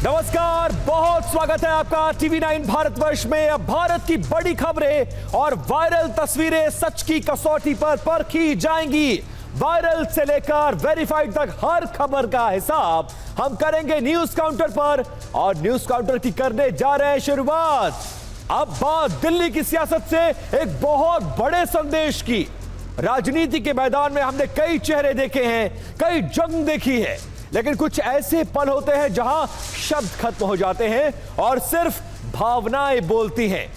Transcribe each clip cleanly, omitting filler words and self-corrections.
नमस्कार, बहुत स्वागत है आपका टीवी 9 भारतवर्ष में। अब भारत की बड़ी खबरें और वायरल तस्वीरें सच की कसौटी पर परखी जाएंगी। वायरल से लेकर वेरीफाइड तक हर खबर का हिसाब हम करेंगे न्यूज काउंटर पर, और न्यूज काउंटर की करने जा रहे हैं शुरुआत। अब बात दिल्ली की सियासत से एक बहुत बड़े संदेश की। राजनीति के मैदान में हमने कई चेहरे देखे हैं, कई जंग देखी है, लेकिन कुछ ऐसे पल होते हैं जहां शब्द खत्म हो जाते हैं और सिर्फ भावनाएं बोलती हैं।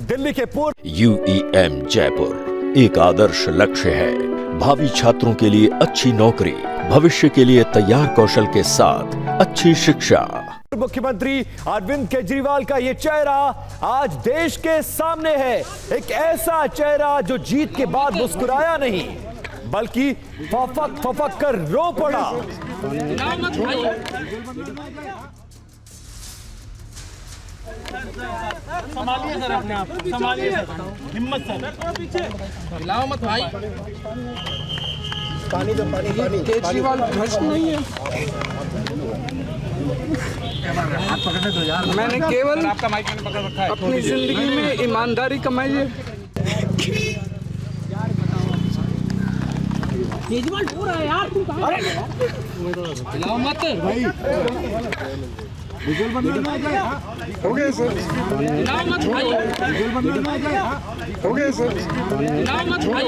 दिल्ली के पूर्व UEM जयपुर एक आदर्श लक्ष्य है। भावी छात्रों के लिए अच्छी नौकरी, भविष्य के लिए तैयार कौशल के साथ अच्छी शिक्षा। मुख्यमंत्री अरविंद केजरीवाल का ये चेहरा आज देश के सामने है। एक ऐसा चेहरा जो जीत के बाद मुस्कुराया नहीं, बल्कि फफक फफक कर रो पड़ा। संभालिए सर, अपने आप संभालिए सर, हिम्मत सर, हिलाओ मत भाई। पानी दो, पानी। केजरीवाल भ्रष्ट नहीं है। मैंने केवल आपका माइक पकड़ रखा है। अपनी जिंदगी में ईमानदारी कमाई है। केजरीवाल हो रहा है यार, तुम कहाँ हिलाओ मत भाई। हो गया सर, हिलाओ मत भाई। हो गया सर, हिलाओ मत भाई।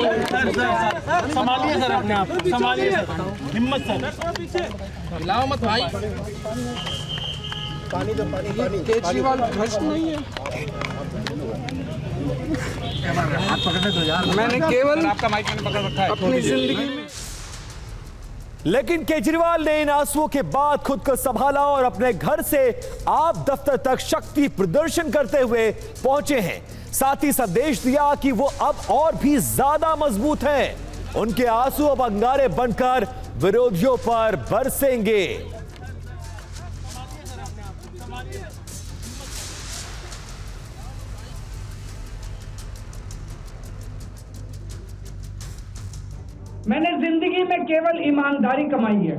संभालिए सर, अपने आप संभालिए सर, हिम्मत सर, हिलाओ मत भाई। पानी दो, पानी। केजरीवाल भ्रष्ट नहीं है। मैंने केवल आपका माइक पकड़ रखा है। अपनी जिंदगी में लेकिन केजरीवाल ने इन आंसुओं के बाद खुद को संभाला और अपने घर से आप दफ्तर तक शक्ति प्रदर्शन करते हुए पहुंचे हैं। साथ ही संदेश दिया कि वो अब और भी ज्यादा मजबूत हैं। उनके आंसू अब अंगारे बनकर विरोधियों पर बरसेंगे। मैंने जिंदगी में केवल ईमानदारी कमाई है।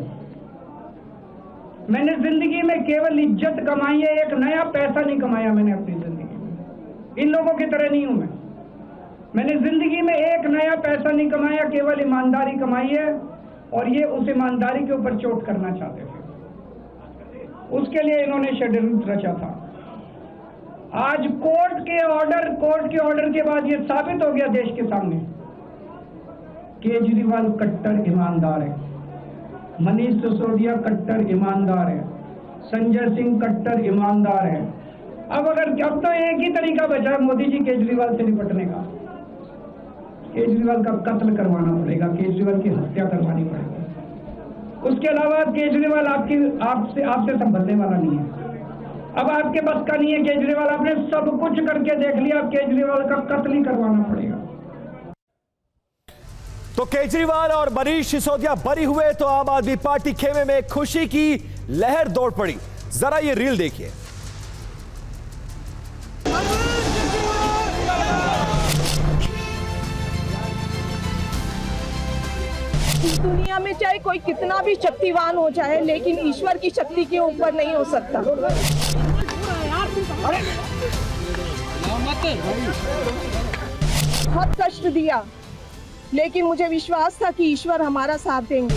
मैंने जिंदगी में केवल इज्जत कमाई है। एक नया पैसा नहीं कमाया मैंने अपनी जिंदगी में। इन लोगों की तरह नहीं हूं मैं। मैंने जिंदगी में एक नया पैसा नहीं कमाया, केवल ईमानदारी कमाई है। और ये उस ईमानदारी के ऊपर चोट करना चाहते थे, उसके लिए इन्होंने षड्यंत्र रचा था। आज कोर्ट के ऑर्डर के बाद ये साबित हो गया देश के सामने, केजरीवाल कट्टर ईमानदार है, मनीष सिसोदिया कट्टर ईमानदार है, संजय सिंह कट्टर ईमानदार है। अब तो एक ही तरीका बचा है मोदी जी केजरीवाल से निपटने का। केजरीवाल का कत्ल करवाना पड़ेगा, केजरीवाल की हत्या करवानी पड़ेगी। उसके अलावा केजरीवाल आपसे संभलने वाला नहीं है। अब आपके बस का नहीं है केजरीवाल, आपने सब कुछ करके देख लिया। अब केजरीवाल का कत्ल ही करवाना पड़ेगा। तो केजरीवाल और मनीष सिसोदिया बरी हुए तो आम आदमी पार्टी खेमे में खुशी की लहर दौड़ पड़ी। जरा ये रील देखिए। इस दुनिया में चाहे कोई कितना भी शक्तिवान हो जाए, लेकिन ईश्वर की शक्ति के ऊपर नहीं हो सकता। बहुत कष्ट दिया, लेकिन मुझे विश्वास था कि ईश्वर हमारा साथ देंगे।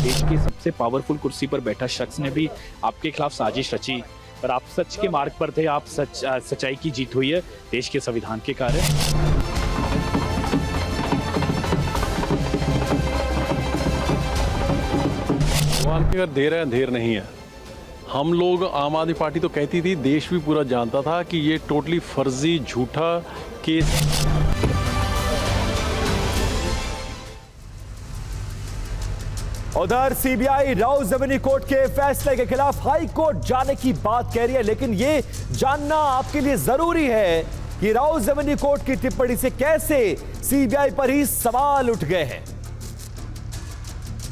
देश की सबसे पावरफुल कुर्सी पर बैठा शख्स ने भी आपके खिलाफ साजिश रची, पर आप सच के मार्ग पर थे। आप सच्चाई की जीत हुई है देश के संविधान के कारण। भगवान की अगर देर है, अंधेर नहीं है। हम लोग, आम आदमी पार्टी तो कहती थी, देश भी पूरा जानता था कि ये टोटली फर्जी झूठा केस। उधर सीबीआई राउ जमीनी कोर्ट के फैसले के खिलाफ हाई कोर्ट जाने की बात कह रही है, लेकिन यह जानना आपके लिए जरूरी है कि राउ जमीनी कोर्ट की टिप्पणी से कैसे सीबीआई पर ही सवाल उठ गए हैं।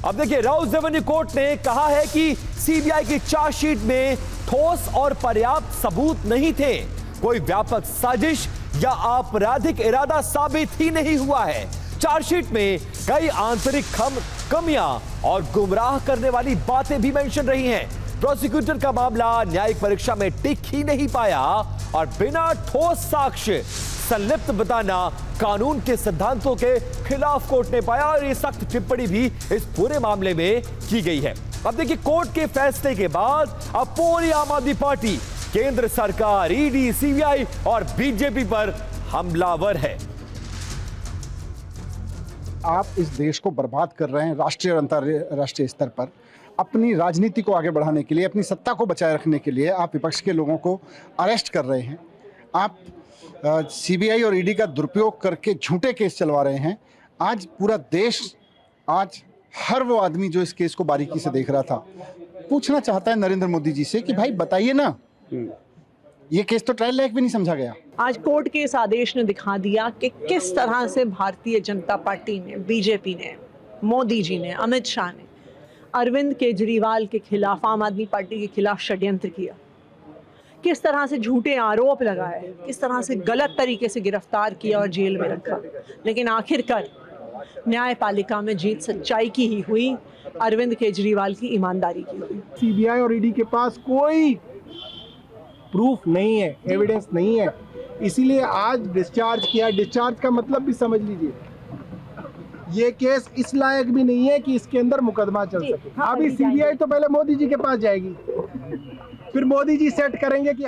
अब देखिए, राउ जमीनी कोर्ट ने कहा है कि सीबीआई की चार्जशीट में ठोस और पर्याप्त सबूत नहीं थे। कोई व्यापक साजिश या आपराधिक इरादा साबित ही नहीं हुआ है। चार्जशीट में कई आंतरिक कमियां और गुमराह करने वाली बातें भी मेंशन रही हैं। प्रोसिक्यूटर का मामला न्यायिक परीक्षा में टिक ही नहीं पाया और बिना ठोस साक्ष्य संलिप्त बताना कानून के सिद्धांतों के खिलाफ कोर्ट ने पाया और ये सख्त टिप्पणी भी इस पूरे मामले में की गई है। अब देखिए, कोर्ट के फैसले के बाद अब पूरी आम आदमी पार्टी, केंद्र सरकार, ईडी, सीबीआई और बीजेपी पर हमलावर है। आप इस देश को बर्बाद कर रहे हैं राष्ट्रीय और अंतर्राष्ट्रीय स्तर पर। अपनी राजनीति को आगे बढ़ाने के लिए, अपनी सत्ता को बचाए रखने के लिए आप विपक्ष के लोगों को अरेस्ट कर रहे हैं। आप सीबीआई और ईडी का दुरुपयोग करके झूठे केस चलवा रहे हैं। आज पूरा देश, आज हर वो आदमी जो इस केस को बारीकी से देख रहा था, पूछना चाहता है नरेंद्र मोदी जी से कि भाई बताइए ना, ये केस तो ट्रायल लायक भी नहीं समझा गया। आज कोर्ट के इस आदेश ने दिखा दिया कि किस तरह से भारतीय जनता पार्टी ने, बीजेपी ने, मोदी जी ने, अमित शाह ने अरविंद केजरीवाल के खिलाफ, आम आदमी पार्टी के खिलाफ षड्यंत्र किया, किस तरह से झूठे आरोप लगाए, किस तरह से गलत तरीके से गिरफ्तार किया और जेल में रखा। लेकिन आखिरकार न्यायपालिका में जीत सच्चाई की ही हुई, अरविंद केजरीवाल की ईमानदारी की हुई। सीबीआई और ईडी के पास कोई प्रूफ नहीं है, एविडेंस नहीं है, इसीलिए आज डिस्चार्ज किया। डिस्चार्ज का मतलब भी समझ लीजिए, ये केस इस लायक भी नहीं है कि इसके अंदर मुकदमा चल सके। अभी सीबीआई तो पहले मोदी जी के पास जाएगी, फिर मोदी जी सेट करेंगे कि